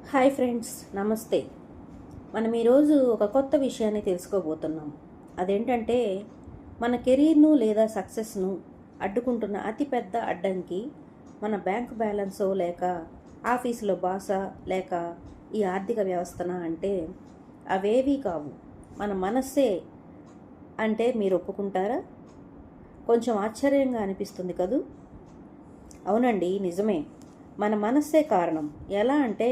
Hi friends, నమస్తే. మనం ఈరోజు ఒక కొత్త విషయాన్ని తెలుసుకోబోతున్నాం. అదేంటంటే మన కెరీర్ను లేదా సక్సెస్ను అడ్డుకుంటున్న అతిపెద్ద అడ్డంకి మన బ్యాంక్ బ్యాలెన్సో లేక ఆఫీసులో బాసా లేక ఈ ఆర్థిక వ్యవస్థన అంటే అవేవీ కావు, మన మనస్సే. అంటే మీరు ఒప్పుకుంటారా? కొంచెం ఆశ్చర్యంగా అనిపిస్తుంది కదూ. అవునండి, నిజమే. మన మనస్సే కారణం. ఎలా అంటే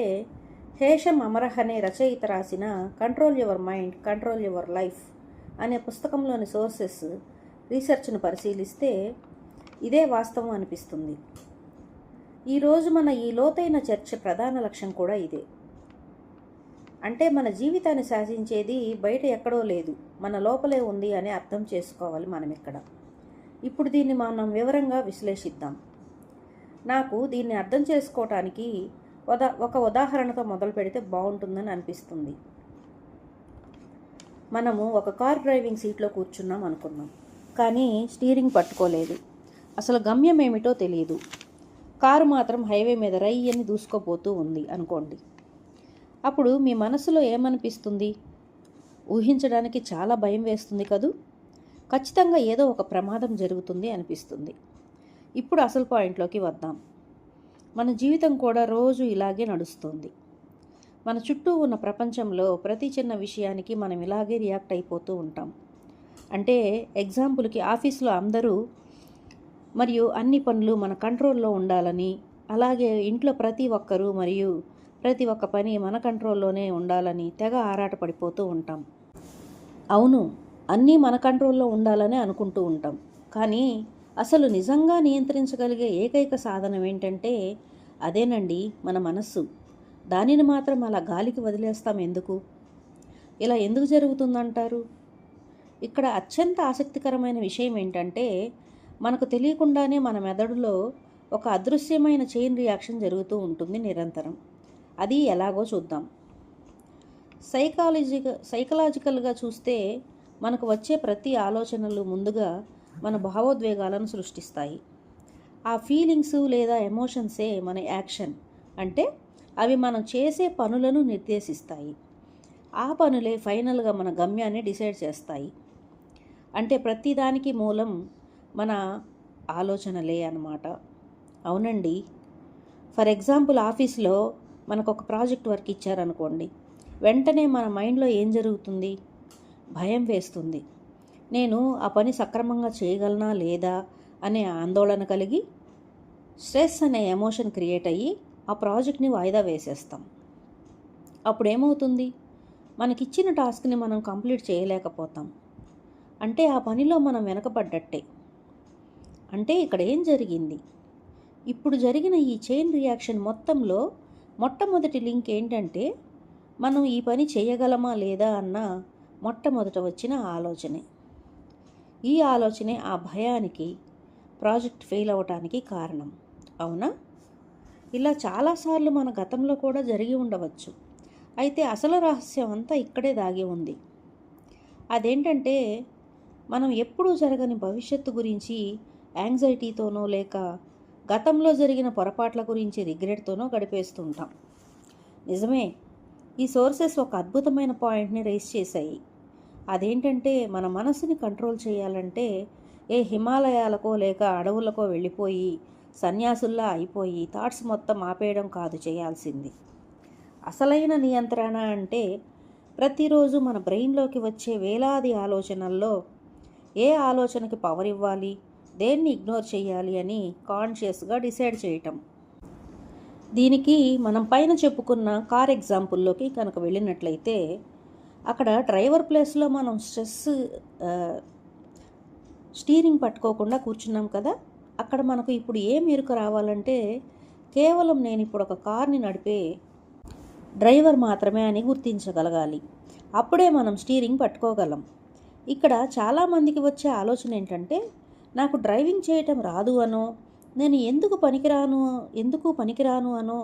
హేషం అమరహ్ అనే రచయిత రాసిన control your mind, control your life అనే పుస్తకంలోని సోర్సెస్ రీసెర్చ్ను పరిశీలిస్తే ఇదే వాస్తవం అనిపిస్తుంది. ఈరోజు మన ఈ లోతైన చర్చ ప్రధాన లక్ష్యం కూడా ఇదే. అంటే మన జీవితాన్ని శాసించేది బయట ఎక్కడో లేదు, మన లోపలే ఉంది అని అర్థం చేసుకోవాలి మనం ఇక్కడ. ఇప్పుడు దీన్ని మనం వివరంగా విశ్లేషిద్దాం. నాకు దీన్ని అర్థం చేసుకోవటానికి ఒక ఉదాహరణతో మొదలు పెడితే బాగుంటుందని అనిపిస్తుంది. మనము ఒక కార్ డ్రైవింగ్ సీట్లో కూర్చున్నాం అనుకున్నాం, కానీ స్టీరింగ్ పట్టుకోలేదు. అసలు గమ్యం ఏమిటో తెలియదు. కారు మాత్రం హైవే మీద రయ్యని దూసుకోపోతూ ఉంది అనుకోండి. అప్పుడు మీ మనసులో ఏమనిపిస్తుంది? ఊహించడానికి చాలా భయం వేస్తుంది కదూ. ఖచ్చితంగా ఏదో ఒక ప్రమాదం జరుగుతుంది అనిపిస్తుంది. ఇప్పుడు అసలు పాయింట్లోకి వద్దాం. మన జీవితం కూడా రోజు ఇలాగే నడుస్తుంది. మన చుట్టూ ఉన్న ప్రపంచంలో ప్రతి చిన్న విషయానికి మనం ఇలాగే రియాక్ట్ అయిపోతూ ఉంటాం. అంటే ఎగ్జాంపుల్కి ఆఫీస్లో అందరూ మరియు అన్ని పనులు మన కంట్రోల్లో ఉండాలని, అలాగే ఇంట్లో ప్రతి ఒక్కరూ మరియు ప్రతి ఒక్క పని మన కంట్రోల్లోనే ఉండాలని తెగ ఆరాటపడిపోతూ ఉంటాం. అవును, అన్నీ మన కంట్రోల్లో ఉండాలని అనుకుంటూ ఉంటాం. కానీ అసలు నిజంగా నియంత్రించగలిగే ఏకైక సాధనం ఏంటంటే అదేనండి, మన మనస్సు. దానిని మాత్రం అలా గాలికి వదిలేస్తాం ఎందుకు? ఇలా ఎందుకు జరుగుతుందంటారు? ఇక్కడ అత్యంత ఆసక్తికరమైన విషయం ఏంటంటే మనకు తెలియకుండానే మన మెదడులో ఒక అదృశ్యమైన చైన్ రియాక్షన్ జరుగుతూ ఉంటుంది నిరంతరం. అది ఎలాగో చూద్దాం. సైకలాజికల్గా చూస్తే మనకు వచ్చే ప్రతి ఆలోచనలు ముందుగా మన భావోద్వేగాలను సృష్టిస్తాయి. ఆ ఫీలింగ్స్ లేదా ఎమోషన్సే మన యాక్షన్. అంటే అవి మనం చేసే పనులను నిర్దేశిస్తాయి. ఆ పనులే ఫైనల్గా మన గమ్యాన్ని డిసైడ్ చేస్తాయి. అంటే ప్రతిదానికి మూలం మన ఆలోచనలే అన్నమాట. అవునండి. ఫర్ ఎగ్జాంపుల్, ఆఫీస్లో మనకు ఒక ప్రాజెక్ట్ వర్క్ ఇచ్చారనుకోండి. వెంటనే మన మైండ్లో ఏం జరుగుతుంది? భయం వేస్తుంది. నేను ఆ పని సక్రమంగా చేయగలనా లేదా అనే ఆందోళన కలిగి స్ట్రెస్ అనే ఎమోషన్ క్రియేట్ అయ్యి ఆ ప్రాజెక్ట్ని వాయిదా వేసేస్తాం. అప్పుడేమవుతుంది? మనకిచ్చిన టాస్క్ని మనం కంప్లీట్ చేయలేకపోతాం. అంటే ఆ పనిలో మనం వెనకబడ్డట్టే. అంటే ఇక్కడ ఏం జరిగింది? ఇప్పుడు జరిగిన ఈ చైన్ రియాక్షన్ మొత్తంలో మొట్టమొదటి లింక్ ఏంటంటే మనం ఈ పని చేయగలమా లేదా అన్న మొట్టమొదట వచ్చిన ఆలోచనే. ఈ ఆలోచనే ఆ భయానికి, ప్రాజెక్ట్ ఫెయిల్ అవ్వటానికి కారణం. అవునా? ఇలా చాలాసార్లు మన గతంలో కూడా జరిగి ఉండవచ్చు. అయితే అసలు రహస్యం అంతా ఇక్కడే దాగి ఉంది. అదేంటంటే మనం ఎప్పుడూ జరగని భవిష్యత్తు గురించి యాంగ్జైటీతోనో లేక గతంలో జరిగిన పొరపాట్ల గురించి రిగ్రెట్తోనో గడిపేస్తుంటాం. నిజమే, ఈ సోర్సెస్ ఒక అద్భుతమైన పాయింట్ని రైజ్ చేశాయి. అదేంటంటే మన మనసుని కంట్రోల్ చేయాలంటే ఏ హిమాలయాలకో లేక అడవులకో వెళ్ళిపోయి సన్యాసుల్లా అయిపోయి థాట్స్ మొత్తం ఆపేయడం కాదు చేయాల్సింది. అసలైన నియంత్రణ అంటే ప్రతిరోజు మన బ్రెయిన్లోకి వచ్చే వేలాది ఆలోచనల్లో ఏ ఆలోచనకి పవర్ ఇవ్వాలి, దేన్ని ఇగ్నోర్ చేయాలి అని కాన్షియస్గా డిసైడ్ చేయటం. దీనికి మనం పైన చెప్పుకున్న కార్ ఎగ్జాంపుల్లోకి కనుక వెళ్ళినట్లయితే అక్కడ డ్రైవర్ ప్లేస్లో మనం స్టీరింగ్ పట్టుకోకుండా కూర్చున్నాం కదా. అక్కడ మనకు ఇప్పుడు ఏం ఎరుక రావాలంటే కేవలం నేను ఇప్పుడు ఒక కార్ని నడిపే డ్రైవర్ మాత్రమే అని గుర్తించగలగాలి. అప్పుడే మనం స్టీరింగ్ పట్టుకోగలం. ఇక్కడ చాలామందికి వచ్చే ఆలోచన ఏంటంటే నాకు డ్రైవింగ్ చేయటం రాదు అనో, నేను ఎందుకు పనికిరాను అనో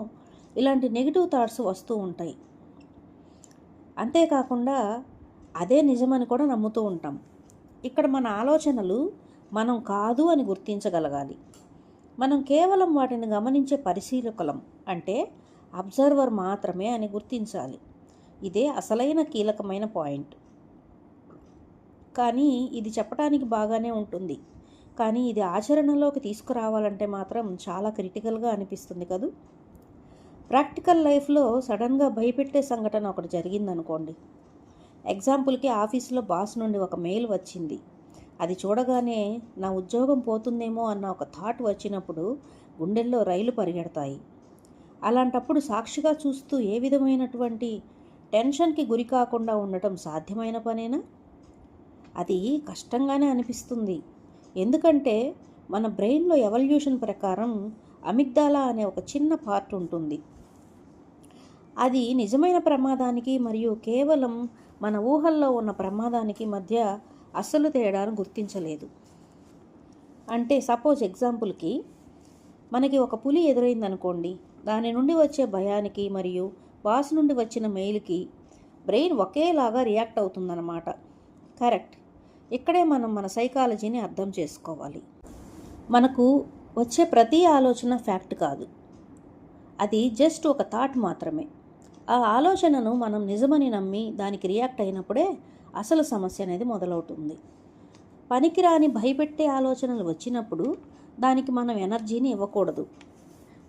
ఇలాంటి నెగిటివ్ థాట్స్ వస్తూ ఉంటాయి. అంతేకాకుండా అదే నిజమని కూడా నమ్ముతూ ఉంటాం. ఇక్కడ మన ఆలోచనలు మనం కాదు అని గుర్తించగలగాలి. మనం కేవలం వాటిని గమనించే పరిశీలకులం. అంటే అబ్జర్వర్ మాత్రమే అని గుర్తించాలి. ఇదే అసలైన కీలకమైన పాయింట్. కానీ ఇది చెప్పడానికి బాగానే ఉంటుంది, కానీ ఇది ఆచరణలోకి తీసుకురావాలంటే మాత్రం చాలా క్రిటికల్గా అనిపిస్తుంది కదూ. ప్రాక్టికల్ లైఫ్లో సడన్గా భయపెట్టే సంఘటన ఒకటి జరిగిందనుకోండి. ఎగ్జాంపుల్కి ఆఫీసులో బాస్ నుండి ఒక మెయిల్ వచ్చింది. అది చూడగానే నా ఉద్యోగం పోతుందేమో అన్న ఒక థాట్ వచ్చినప్పుడు గుండెల్లో రైలు పరిగెడతాయి. అలాంటప్పుడు సాక్షిగా చూస్తూ ఏ విధమైనటువంటి టెన్షన్కి గురి కాకుండా ఉండటం సాధ్యమైన పనేనా? అది కష్టంగానే అనిపిస్తుంది. ఎందుకంటే మన బ్రెయిన్లో ఎవల్యూషన్ ప్రకారం అమిగ్డాలా అనే ఒక చిన్న పార్ట్ ఉంటుంది. అది నిజమైన ప్రమాదానికి మరియు కేవలం మన ఊహల్లో ఉన్న ప్రమాదానికి మధ్య అసలు తేడాను గుర్తించలేదు. అంటే సపోజ్ ఎగ్జాంపుల్కి మనకి ఒక పులి ఎదురైందనుకోండి. దాని నుండి వచ్చే భయానికి మరియు బాస్ నుండి వచ్చిన మెయిల్కి బ్రెయిన్ ఒకేలాగా రియాక్ట్ అవుతుందన్నమాట. కరెక్ట్. ఇక్కడే మనం మన సైకాలజీని అర్థం చేసుకోవాలి. మనకు వచ్చే ప్రతి ఆలోచన ఫ్యాక్ట్ కాదు, అది జస్ట్ ఒక థాట్ మాత్రమే. ఆ ఆలోచనను మనం నిజమని నమ్మి దానికి రియాక్ట్ అయినప్పుడే అసలు సమస్య అనేది మొదలవుతుంది. పనికిరాని భయపెట్టే ఆలోచనలు వచ్చినప్పుడు దానికి మనం ఎనర్జీని ఇవ్వకూడదు.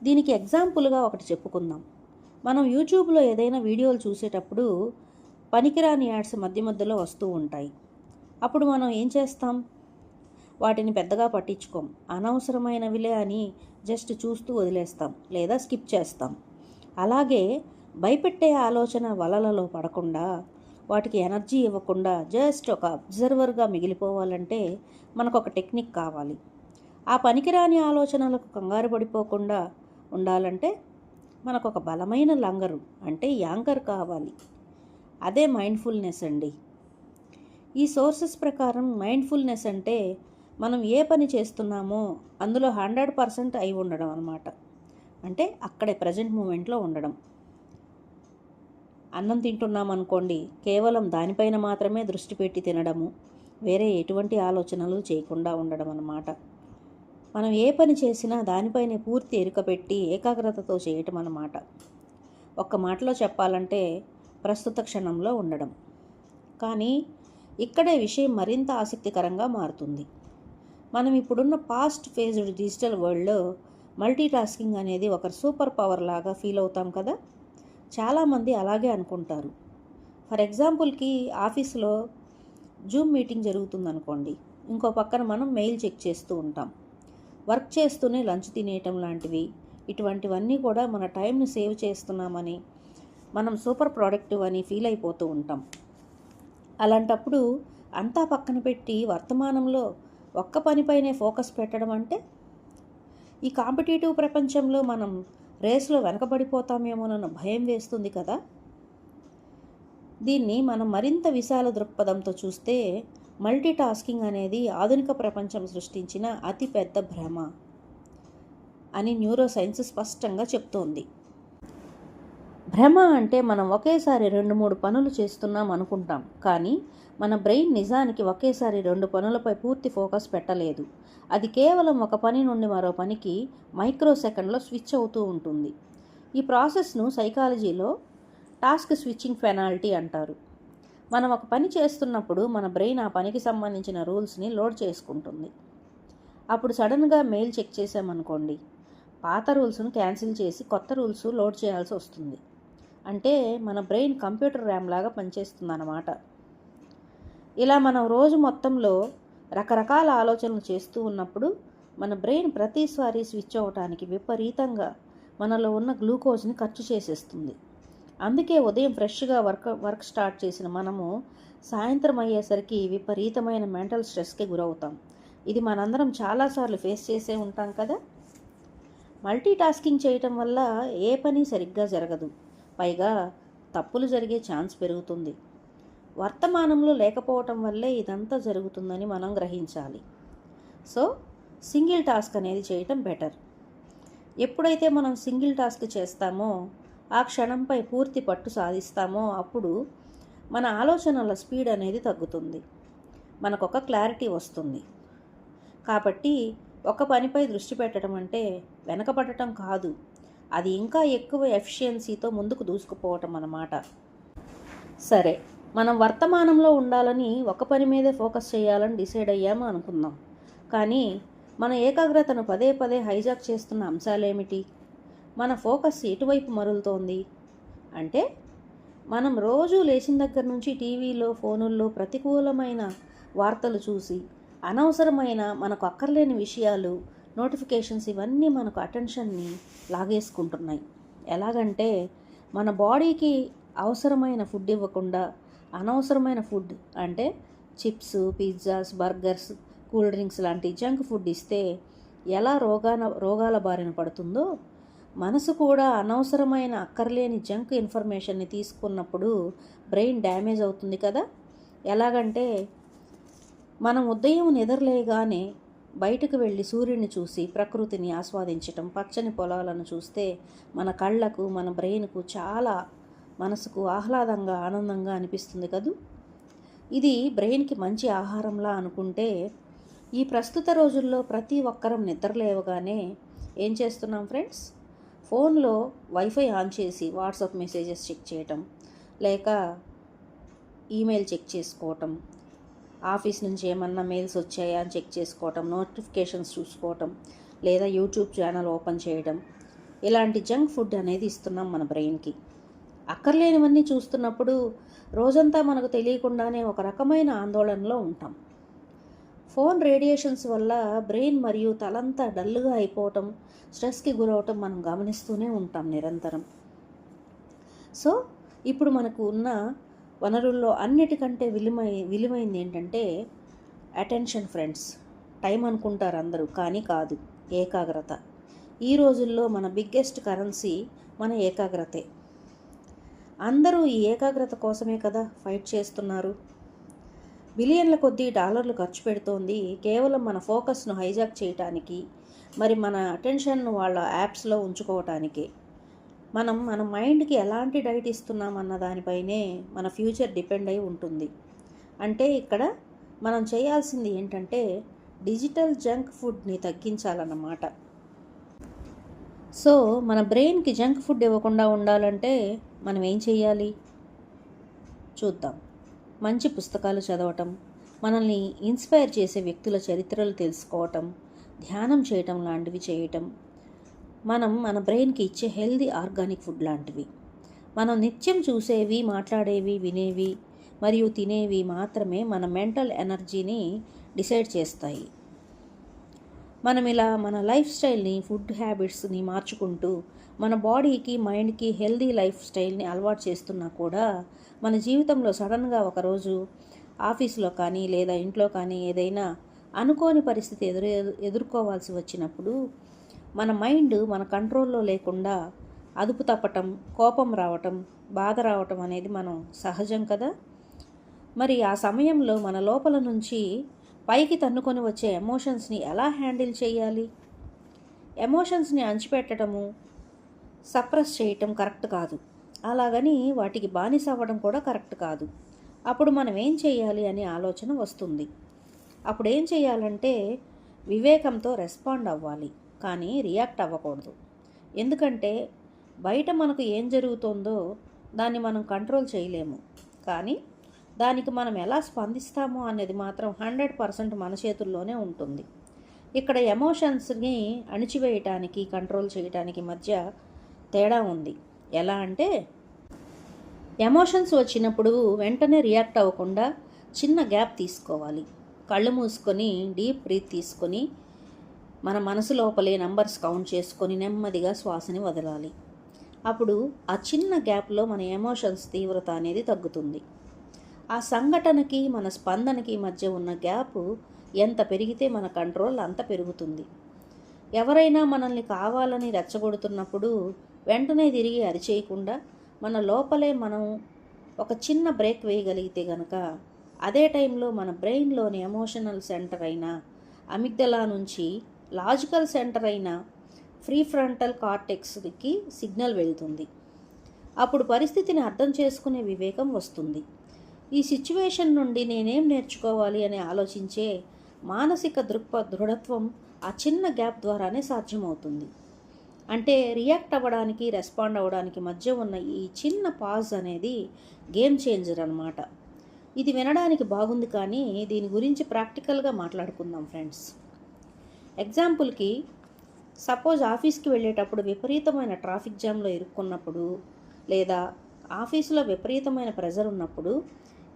దీనికి ఎగ్జాంపుల్గా ఒకటి చెప్పుకుందాం. మనం యూట్యూబ్లో ఏదైనా వీడియోలు చూసేటప్పుడు పనికిరాని యాడ్స్ మధ్య మధ్యలో వస్తూ ఉంటాయి. అప్పుడు మనం ఏం చేస్తాం? వాటిని పెద్దగా పట్టించుకోం. అనవసరమైనవిలే అని జస్ట్ చూస్తూ వదిలేస్తాం లేదా స్కిప్ చేస్తాం. అలాగే భయపెట్టే ఆలోచన వలలలో పడకుండా, వాటికి ఎనర్జీ ఇవ్వకుండా జస్ట్ ఒక అబ్జర్వర్గా మిగిలిపోవాలంటే మనకు ఒక టెక్నిక్ కావాలి. ఆ పనికిరాని ఆలోచనలకు కంగారు పడిపోకుండా ఉండాలంటే మనకు ఒక బలమైన లంగరు అంటే యాంకర్ కావాలి. అదే మైండ్ఫుల్నెస్ అండి. ఈ సోర్సెస్ ప్రకారం మైండ్ఫుల్నెస్ అంటే మనం ఏ పని చేస్తున్నామో అందులో 100% అయి ఉండడం అన్నమాట. అంటే అక్కడే ప్రజెంట్ మూమెంట్లో ఉండడం. అన్నం తింటున్నాం అనుకోండి, కేవలం దానిపైన మాత్రమే దృష్టి పెట్టి తినడము, వేరే ఎటువంటి ఆలోచనలు చేయకుండా ఉండడం అన్నమాట. మనం ఏ పని చేసినా దానిపైనే పూర్తి ఎరుక పెట్టి ఏకాగ్రతతో చేయటం అన్నమాట. ఒక్క మాటలో చెప్పాలంటే ప్రస్తుత క్షణంలో ఉండడం. కానీ ఇక్కడే విషయం మరింత ఆసక్తికరంగా మారుతుంది. మనం ఇప్పుడున్న ఫాస్ట్ ఫేజ్డ్ డిజిటల్ వరల్డ్లో మల్టీటాస్కింగ్ అనేది ఒక సూపర్ పవర్ లాగా ఫీల్ అవుతాం కదా. చాలామంది అలాగే అనుకుంటారు. ఫర్ ఎగ్జాంపుల్కి ఆఫీస్లో జూమ్ మీటింగ్ జరుగుతుందనుకోండి, ఇంకో పక్కన మనం మెయిల్ చెక్ చేస్తూ ఉంటాం. వర్క్ చేస్తూనే లంచ్ తినేయటం లాంటివి, ఇటువంటివన్నీ కూడా మన టైంని సేవ్ చేస్తున్నామని, మనం సూపర్ ప్రొడక్టివ్ అని ఫీల్ అయిపోతూ ఉంటాం. అలాంటప్పుడు అంతా పక్కన పెట్టి వర్తమానంలో ఒక్క పనిపైనే ఫోకస్ పెట్టడం అంటే, ఈ కాంపిటేటివ్ ప్రపంచంలో మనం రేస్లో వెనకబడిపోతామేమోనన్న భయం వేస్తుంది కదా. దీన్ని మనం మరింత విశాల దృక్పథంతో చూస్తే మల్టీటాస్కింగ్ అనేది ఆధునిక ప్రపంచం సృష్టించిన అతిపెద్ద భ్రమ అని న్యూరోసైన్స్ స్పష్టంగా చెప్తోంది. భ్రమ అంటే మనం ఒకేసారి 2-3 పనులు చేస్తున్నాం అనుకుంటాం, కానీ మన బ్రెయిన్ నిజానికి ఒకేసారి 2 పనులపై పూర్తి ఫోకస్ పెట్టలేదు. అది కేవలం ఒక పని నుండి మరో పనికి మైక్రో సెకండ్లో స్విచ్ అవుతూ ఉంటుంది. ఈ ప్రాసెస్ను సైకాలజీలో టాస్క్ స్విచ్చింగ్ పెనాల్టీ అంటారు. మనం ఒక పని చేస్తున్నప్పుడు మన బ్రెయిన్ ఆ పనికి సంబంధించిన రూల్స్ని లోడ్ చేసుకుంటుంది. అప్పుడు సడన్గా మెయిల్ చెక్ చేసామనుకోండి, పాత రూల్స్ను క్యాన్సిల్ చేసి కొత్త రూల్స్ లోడ్ చేయాల్సి వస్తుంది. అంటే మన బ్రెయిన్ కంప్యూటర్ ర్యామ్ లాగా పనిచేస్తుందన్నమాట. ఇలా మనం రోజు మొత్తంలో రకరకాల ఆలోచనలు చేస్తూ ఉన్నప్పుడు మన బ్రెయిన్ ప్రతిసారి స్విచ్ అవ్వటానికి విపరీతంగా మనలో ఉన్న గ్లూకోజ్ని ఖర్చు చేసేస్తుంది. అందుకే ఉదయం ఫ్రెష్గా వర్క్ స్టార్ట్ చేసిన మనము సాయంత్రం అయ్యేసరికి విపరీతమైన మెంటల్ స్ట్రెస్కి గురవుతాం. ఇది మనందరం చాలాసార్లు ఫేస్ చేసే ఉంటాం కదా. మల్టీటాస్కింగ్ చేయటం వల్ల ఏ పని సరిగ్గా జరగదు, పైగా తప్పులు జరిగే ఛాన్స్ పెరుగుతుంది. వర్తమానంలో లేకపోవటం వల్లే ఇదంతా జరుగుతుందని మనం గ్రహించాలి. సో సింగిల్ టాస్క్ అనేది చేయటం బెటర్. ఎప్పుడైతే మనం సింగిల్ టాస్క్ చేస్తామో, ఆ క్షణంపై పూర్తి పట్టు సాధిస్తామో అప్పుడు మన ఆలోచనల స్పీడ్ అనేది తగ్గుతుంది, మనకొక క్లారిటీ వస్తుంది. కాబట్టి ఒక పనిపై దృష్టి పెట్టడం అంటే వెనకపడటం కాదు, అది ఇంకా ఎక్కువ ఎఫిషియన్సీతో ముందుకు దూసుకుపోవటం అన్నమాట. సరే, మనం వర్తమానంలో ఉండాలని ఒక పని మీదే ఫోకస్ చేయాలని డిసైడ్ అయ్యాము అనుకుందాం. కానీ మన ఏకాగ్రతను పదే పదే హైజాక్ చేస్తున్న అంశాలేమిటి? మన ఫోకస్ ఎటువైపు మరలుతోంది? అంటే మనం రోజు లేచిన దగ్గర నుంచి టీవీలో, ఫోనుల్లో ప్రతికూలమైన వార్తలు చూసి అనవసరమైన, మనకు అక్కర్లేని విషయాలు, నోటిఫికేషన్స్ ఇవన్నీ మనకు అటెన్షన్ని లాగేసుకుంటున్నాయి. ఎలాగంటే మన బాడీకి అవసరమైన ఫుడ్ ఇవ్వకుండా అనవసరమైన ఫుడ్, అంటే chips, pizzas, burgers, cool drinks లాంటి జంక్ ఫుడ్ ఇస్తే ఎలా రోగాల బారిన పడుతుందో, మనసు కూడా అనవసరమైన అక్కర్లేని జంక్ ఇన్ఫర్మేషన్ని తీసుకున్నప్పుడు బ్రెయిన్ డ్యామేజ్ అవుతుంది కదా. ఎలాగంటే మనం ఉదయం నిద్రలేయగానే బయటకు వెళ్ళి సూర్యుడిని చూసి ప్రకృతిని ఆస్వాదించటం, పచ్చని పొలాలను చూస్తే మన కళ్ళకు, మన బ్రెయిన్కు చాలా, మనసుకు ఆహ్లాదంగా, ఆనందంగా అనిపిస్తుంది కదూ. ఇది బ్రెయిన్కి మంచి ఆహారంలా అనుకుంటే, ఈ ప్రస్తుత రోజుల్లో ప్రతి ఒక్కరం నిద్రలేవగానే ఏం చేస్తున్నాం ఫ్రెండ్స్? ఫోన్లో వైఫై ఆన్ చేసి వాట్సాప్ మెసేజెస్ చెక్ చేయటం, లేక ఈమెయిల్ చెక్ చేసుకోవటం, ఆఫీస్ నుంచి ఏమన్నా మెయిల్స్ వచ్చాయా అని చెక్ చేసుకోవటం, నోటిఫికేషన్స్ చూసుకోవటం, లేదా యూట్యూబ్ ఛానల్ ఓపెన్ చేయడం, ఇలాంటి జంక్ ఫుడ్ అనేది ఇస్తున్నాం మన బ్రెయిన్కి. అక్కర్లేనివన్నీ చూస్తున్నప్పుడు రోజంతా మనకు తెలియకుండానే ఒక రకమైన ఆందోళనలో ఉంటాం. ఫోన్ రేడియేషన్స్ వల్ల బ్రెయిన్ మరియు తలంతా డల్గా అయిపోవటం, స్ట్రెస్కి గురవటం మనం గమనిస్తూనే ఉంటాం నిరంతరం. సో ఇప్పుడు మనకు ఉన్న వనరుల్లో అన్నిటికంటే విలువైంది ఏంటంటే అటెన్షన్ ఫ్రెండ్స్. టైం అనుకుంటారు అందరూ, కానీ కాదు, ఏకాగ్రత. ఈ రోజుల్లో మన బిగ్గెస్ట్ కరెన్సీ మన ఏకాగ్రతే. అందరూ ఈ ఏకాగ్రత కోసమే కదా ఫైట్ చేస్తున్నారు. బిలియన్ల కొద్దీ డాలర్లు ఖర్చు పెడుతోంది కేవలం మన ఫోకస్ను హైజాక్ చేయటానికి, మరి మన అటెన్షన్ను వాళ్ళ యాప్స్లో ఉంచుకోవటానికి. మన మైండ్కి ఎలాంటి డైట్ ఇస్తున్నాం అన్న దానిపైనే మన ఫ్యూచర్ డిపెండ్ అయి ఉంటుంది. అంటే ఇక్కడ మనం చేయాల్సింది ఏంటంటే డిజిటల్ జంక్ ఫుడ్ని తగ్గించాలన్నమాట. సో మన బ్రెయిన్కి జంక్ ఫుడ్ ఇవ్వకుండా ఉండాలంటే మనం ఏం చేయాలి చూద్దాం. మంచి పుస్తకాలు చదవటం, మనల్ని ఇన్స్పైర్ చేసే వ్యక్తుల చరిత్రలు తెలుసుకోవటం, ధ్యానం చేయటం లాంటివి చేయటం, మన బ్రెయిన్కి ఇచ్చే హెల్దీ ఆర్గానిక్ ఫుడ్ లాంటివి. మనం నిత్యం చూసేవి, మాట్లాడేవి, వినేవి మరియు తినేవి మాత్రమే మన మెంటల్ ఎనర్జీని డిసైడ్ చేస్తాయి. మనం ఇలా మన లైఫ్ స్టైల్ని, ఫుడ్ హ్యాబిట్స్ని మార్చుకుంటూ మన బాడీకి, మైండ్కి హెల్దీ లైఫ్ స్టైల్ని అలవాటు చేస్తున్నా కూడా మన జీవితంలో సడన్గా ఒకరోజు ఆఫీస్లో కానీ లేదా ఇంట్లో కానీ ఏదైనా అనుకోని పరిస్థితి ఎదుర్కోవాల్సి వచ్చినప్పుడు మన మైండ్ మన కంట్రోల్లో లేకుండా అదుపు తప్పటం, కోపం రావటం, బాధ రావటం అనేది మనం సహజం కదా. మరి ఆ సమయంలో మన లోపల నుంచి పైకి తన్నుకొని వచ్చే ఎమోషన్స్ని ఎలా హ్యాండిల్ చేయాలి? ఎమోషన్స్ని అణిచిపెట్టడము, సప్రెస్ చేయటం కరెక్ట్ కాదు. అలాగని వాటికి బానిస అవ్వడం కూడా కరెక్ట్ కాదు. అప్పుడు మనం ఏం చేయాలి అనే ఆలోచన వస్తుంది. అప్పుడు ఏం చేయాలంటే వివేకంతో రెస్పాండ్ అవ్వాలి, కానీ రియాక్ట్ అవ్వకూడదు. ఎందుకంటే బయట మనకు ఏం జరుగుతుందో దాన్ని మనం కంట్రోల్ చేయలేము, కానీ దానికి మనం ఎలా స్పందిస్తామో అనేది మాత్రం 100% మన చేతుల్లోనే ఉంటుంది. ఇక్కడ ఎమోషన్స్ని అణిచివేయటానికి, కంట్రోల్ చేయటానికి మధ్య తేడా ఉంది. ఎలా అంటే ఎమోషన్స్ వచ్చినప్పుడు వెంటనే రియాక్ట్ అవ్వకుండా చిన్న గ్యాప్ తీసుకోవాలి. కళ్ళు మూసుకొని డీప్ బ్రీత్ తీసుకొని మన మనసు లోపలే నంబర్స్ కౌంట్ చేసుకొని నెమ్మదిగా శ్వాసని వదలాలి. అప్పుడు ఆ చిన్న గ్యాప్లో మన ఎమోషన్స్ తీవ్రత అనేది తగ్గుతుంది. ఆ సంఘటనకి మన స్పందనకి మధ్య ఉన్న గ్యాప్ ఎంత పెరిగితే మన కంట్రోల్ అంత పెరుగుతుంది. ఎవరైనా మనల్ని కావాలని రెచ్చగొడుతున్నప్పుడు వెంటనే తిరిగి అరిచేయకుండా మన లోపలే మనం ఒక చిన్న బ్రేక్ వేయగలిగితే గనక, అదే టైంలో మన బ్రెయిన్లోని ఎమోషనల్ సెంటర్ అయిన అమిగ్దలా నుంచి లాజికల్ సెంటర్ అయిన ప్రీఫ్రంటల్ కార్టెక్స్కి సిగ్నల్ వెళ్తుంది. అప్పుడు పరిస్థితిని అర్థం చేసుకునే వివేకం వస్తుంది. ఈ సిచ్యువేషన్ నుండి నేనేం నేర్చుకోవాలి అని ఆలోచించే మానసిక దృఢత్వం ఆ చిన్న గ్యాప్ ద్వారానే సాధ్యమవుతుంది. అంటే రియాక్ట్ అవ్వడానికి, రెస్పాండ్ అవ్వడానికి మధ్య ఉన్న ఈ చిన్న పాజ్ అనేది గేమ్ చేంజర్ అనమాట. ఇది వినడానికి బాగుంది, కానీ దీని గురించి ప్రాక్టికల్గా మాట్లాడుకుందాం ఫ్రెండ్స్. ఎగ్జాంపుల్కి, సపోజ్ ఆఫీస్కి వెళ్ళేటప్పుడు విపరీతమైన ట్రాఫిక్ జామ్లో ఇరుక్కున్నప్పుడు, లేదా ఆఫీసులో విపరీతమైన ప్రెజర్ ఉన్నప్పుడు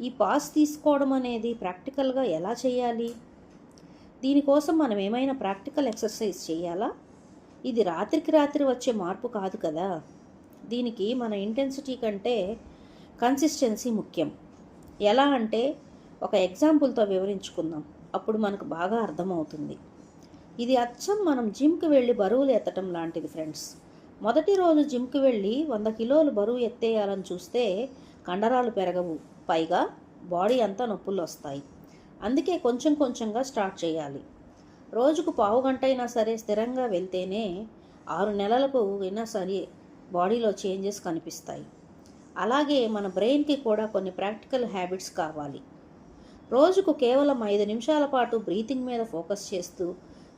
ఈ పాస్ తీసుకోవడం అనేది ప్రాక్టికల్గా ఎలా చేయాలి? దీనికోసం మనం ఏమైనా ప్రాక్టికల్ ఎక్సర్సైజ్ చేయాలా? ఇది రాత్రికి రాత్రి వచ్చే మార్పు కాదు కదా. దీనికి మన ఇంటెన్సిటీ కంటే కన్సిస్టెన్సీ ముఖ్యం. ఎలా అంటే ఒక ఎగ్జాంపుల్తో వివరించుకుందాం, అప్పుడు మనకు బాగా అర్థమవుతుంది. ఇది అచ్చం మనం జిమ్కి వెళ్ళి బరువులు ఎత్తడం లాంటిది ఫ్రెండ్స్. మొదటి రోజు జిమ్కి వెళ్ళి 100 కిలోలు బరువు ఎత్తేయాలని చూస్తే కండరాలు పెరగవు, పైగా బాడీ అంతా నొప్పులు వస్తాయి. అందుకే కొంచెం కొంచెంగా స్టార్ట్ చేయాలి. రోజుకు పావు గంట అయినా సరే స్థిరంగా వెళ్తేనే 6 నెలలకు అయినా సరే బాడీలో చేంజెస్ కనిపిస్తాయి. అలాగే మన బ్రెయిన్కి కూడా కొన్ని ప్రాక్టికల్ హ్యాబిట్స్ కావాలి. రోజుకు కేవలం 5 నిమిషాల పాటు బ్రీతింగ్ మీద ఫోకస్ చేస్తూ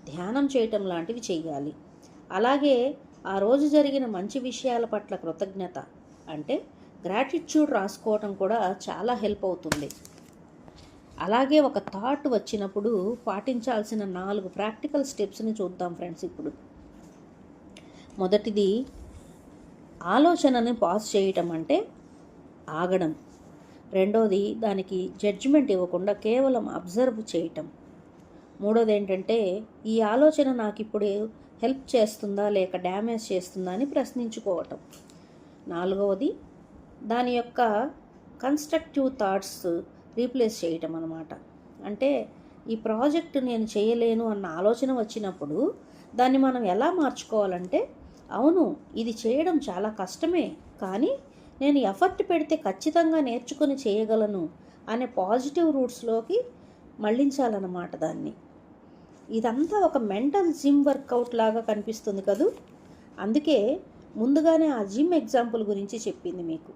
ధ్యానం చేయటం లాంటివి చేయాలి. అలాగే ఆ రోజు జరిగిన మంచి విషయాల పట్ల కృతజ్ఞత అంటే గ్రాటిట్యూడ్ రాసుకోవటం కూడా చాలా హెల్ప్ అవుతుంది. అలాగే ఒక థాట్ వచ్చినప్పుడు పాటించాల్సిన 4 ప్రాక్టికల్ స్టెప్స్ని చూద్దాం ఫ్రెండ్స్. ఇప్పుడు మొదటిది, ఆలోచనని పాజ్ చేయటం అంటే ఆగడం. రెండోది, దానికి జడ్జిమెంట్ ఇవ్వకుండా కేవలం అబ్జర్వ్ చేయటం. మూడోది ఏంటంటే, ఈ ఆలోచన నాకు ఇప్పుడు హెల్ప్ చేస్తుందా లేక డ్యామేజ్ చేస్తుందా అని ప్రశ్నించుకోవటం. నాలుగవది, దాని యొక్క కన్స్ట్రక్టివ్ థాట్స్ రీప్లేస్ చేయటం అన్నమాట. అంటే ఈ ప్రాజెక్ట్ నేను చేయలేను అన్న ఆలోచన వచ్చినప్పుడు దాన్ని మనం ఎలా మార్చుకోవాలంటే, అవును ఇది చేయడం చాలా కష్టమే, కానీ నేను ఎఫర్ట్ పెడితే ఖచ్చితంగా నేర్చుకొని చేయగలను అనే పాజిటివ్ రూట్స్లోకి మళ్ళించాలన్నమాట దాన్ని. ఇదంతా ఒక మెంటల్ జిమ్ వర్కౌట్ లాగా కనిపిస్తుంది కదూ. అందుకే ముందుగానే ఆ జిమ్ ఎగ్జాంపుల్ గురించి చెప్పింది మీకు.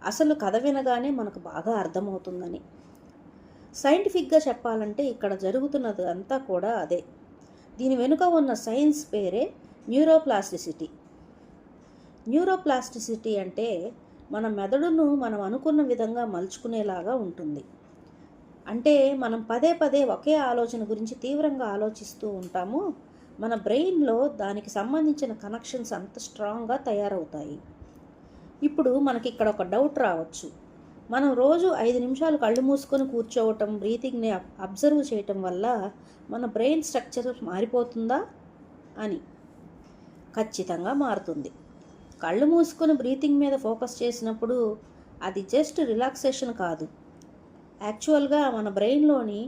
అసలు కథ వినగానే మనకు బాగా అర్థమవుతుందని. సైంటిఫిక్గా చెప్పాలంటే ఇక్కడ జరుగుతున్నది అంతా కూడా అదే. దీని వెనుక ఉన్న సైన్స్ పేరే న్యూరోప్లాస్టిసిటీ. న్యూరోప్లాస్టిసిటీ అంటే మన మెదడును మనం అనుకున్న విధంగా మలుచుకునేలాగా ఉంటుంది. అంటే మనం పదే పదే ఒకే ఆలోచన గురించి తీవ్రంగా ఆలోచిస్తూ ఉంటాము. మన బ్రెయిన్లో దానికి సంబంధించిన కనెక్షన్స్ అంత స్ట్రాంగ్గా తయారవుతాయి. ఇప్పుడు మనకి ఇక్కడ ఒక డౌట్ రావచ్చు. మనం రోజు 5 నిమిషాలు కళ్ళు మూసుకొని కూర్చోవటం, బ్రీతింగ్ని అబ్జర్వ్ చేయటం వల్ల మన బ్రెయిన్ స్ట్రక్చర్ మారిపోతుందా అని. ఖచ్చితంగా మారుతుంది. కళ్ళు మూసుకొని బ్రీతింగ్ మీద ఫోకస్ చేసినప్పుడు అది జస్ట్ రిలాక్సేషన్ కాదు. యాక్చువల్గా మన బ్రెయిన్లోని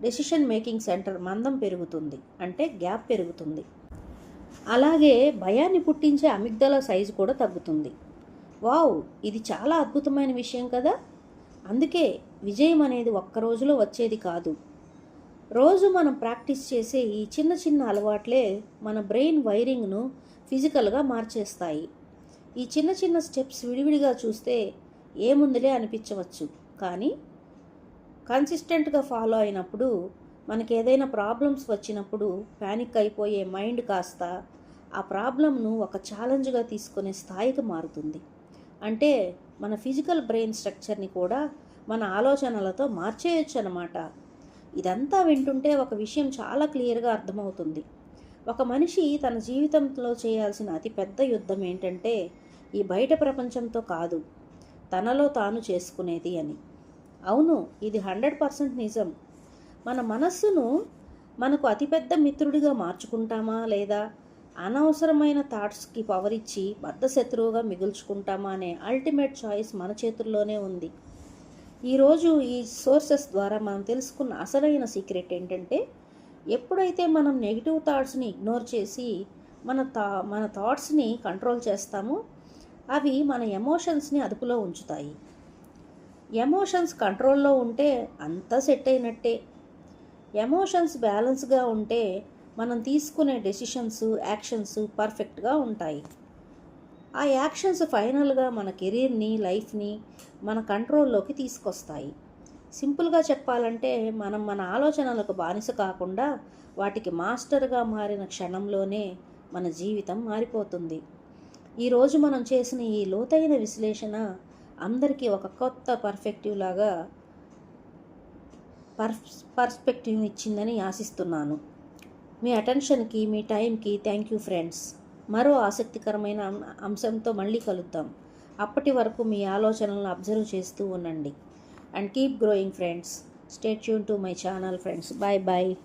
డెసిషన్ మేకింగ్ సెంటర్ మందం పెరుగుతుంది, అంటే గ్యాప్ పెరుగుతుంది. అలాగే భయాన్ని పుట్టించే అమిగ్దల సైజు కూడా తగ్గుతుంది. వావ్, ఇది చాలా అద్భుతమైన విషయం కదా. అందుకే విజయం అనేది ఒక్క రోజులో వచ్చేది కాదు. రోజు మనం ప్రాక్టీస్ చేసే ఈ చిన్న చిన్న అలవాట్లే మన బ్రెయిన్ వైరింగ్ను ఫిజికల్గా మార్చేస్తాయి. ఈ చిన్న చిన్న స్టెప్స్ విడివిడిగా చూస్తే ఏముందిలే అనిపించవచ్చు, కానీ కన్సిస్టెంట్గా ఫాలో అయినప్పుడు, మనకి ఏదైనా ప్రాబ్లమ్స్ వచ్చినప్పుడు ప్యానిక్ అయిపోయే మైండ్ కాస్త ఆ ప్రాబ్లంను ఒక ఛాలెంజ్గా తీసుకునే స్థాయికి మారుతుంది. అంటే మన ఫిజికల్ బ్రెయిన్ స్ట్రక్చర్ని కూడా మన ఆలోచనలతో మార్చేయచ్చు అన్నమాట. ఇదంతా వింటుంటే ఒక విషయం చాలా క్లియర్గా అర్థమవుతుంది. ఒక మనిషి తన జీవితంలో చేయాల్సిన అతిపెద్ద యుద్ధం ఏంటంటే ఈ బయట ప్రపంచంతో కాదు, తనలో తాను చేసుకునేది అని. అవును, ఇది 100% నిజం. మన మనస్సును మనకు అతిపెద్ద మిత్రుడిగా మార్చుకుంటామా, లేదా అనవసరమైన థాట్స్కి పవర్ ఇచ్చి బద్ధశత్రువుగా మిగుల్చుకుంటామా అనే అల్టిమేట్ చాయిస్ మన చేతుల్లోనే ఉంది. ఈరోజు ఈ సోర్సెస్ ద్వారా మనం తెలుసుకున్న అసలైన సీక్రెట్ ఏంటంటే, ఎప్పుడైతే మనం నెగిటివ్ థాట్స్ని ఇగ్నోర్ చేసి మన థాట్స్ని కంట్రోల్ చేస్తామో, అవి మన ఎమోషన్స్ని అదుపులో ఉంచుతాయి. ఎమోషన్స్ కంట్రోల్లో ఉంటే అంతా సెట్ అయినట్టే. ఎమోషన్స్ బ్యాలెన్స్గా ఉంటే మనం తీసుకునే డెసిషన్స్, యాక్షన్స్ పర్ఫెక్ట్గా ఉంటాయి. ఆ యాక్షన్స్ ఫైనల్గా మన కెరీర్ని, లైఫ్ని మన కంట్రోల్లోకి తీసుకొస్తాయి. సింపుల్గా చెప్పాలంటే మనం మన ఆలోచనలకు బానిస కాకుండా వాటికి మాస్టర్గా మారిన క్షణంలోనే మన జీవితం మారిపోతుంది. ఈరోజు మనం చేసిన ఈ లోతైన విశ్లేషణ అందరికీ ఒక కొత్త పర్స్పెక్టివ్ ఇచ్చిందని ఆశిస్తున్నాను. మీ అటెన్షన్కి, మీ టైంకి థ్యాంక్ యూ ఫ్రెండ్స్. మరో ఆసక్తికరమైన అంశంతో మళ్ళీ కలుద్దాం. అప్పటి వరకు మీ ఆలోచనలను అబ్జర్వ్ చేస్తూ ఉండండి. And keep growing friends. Stay tune to my channel friends. Bye bye.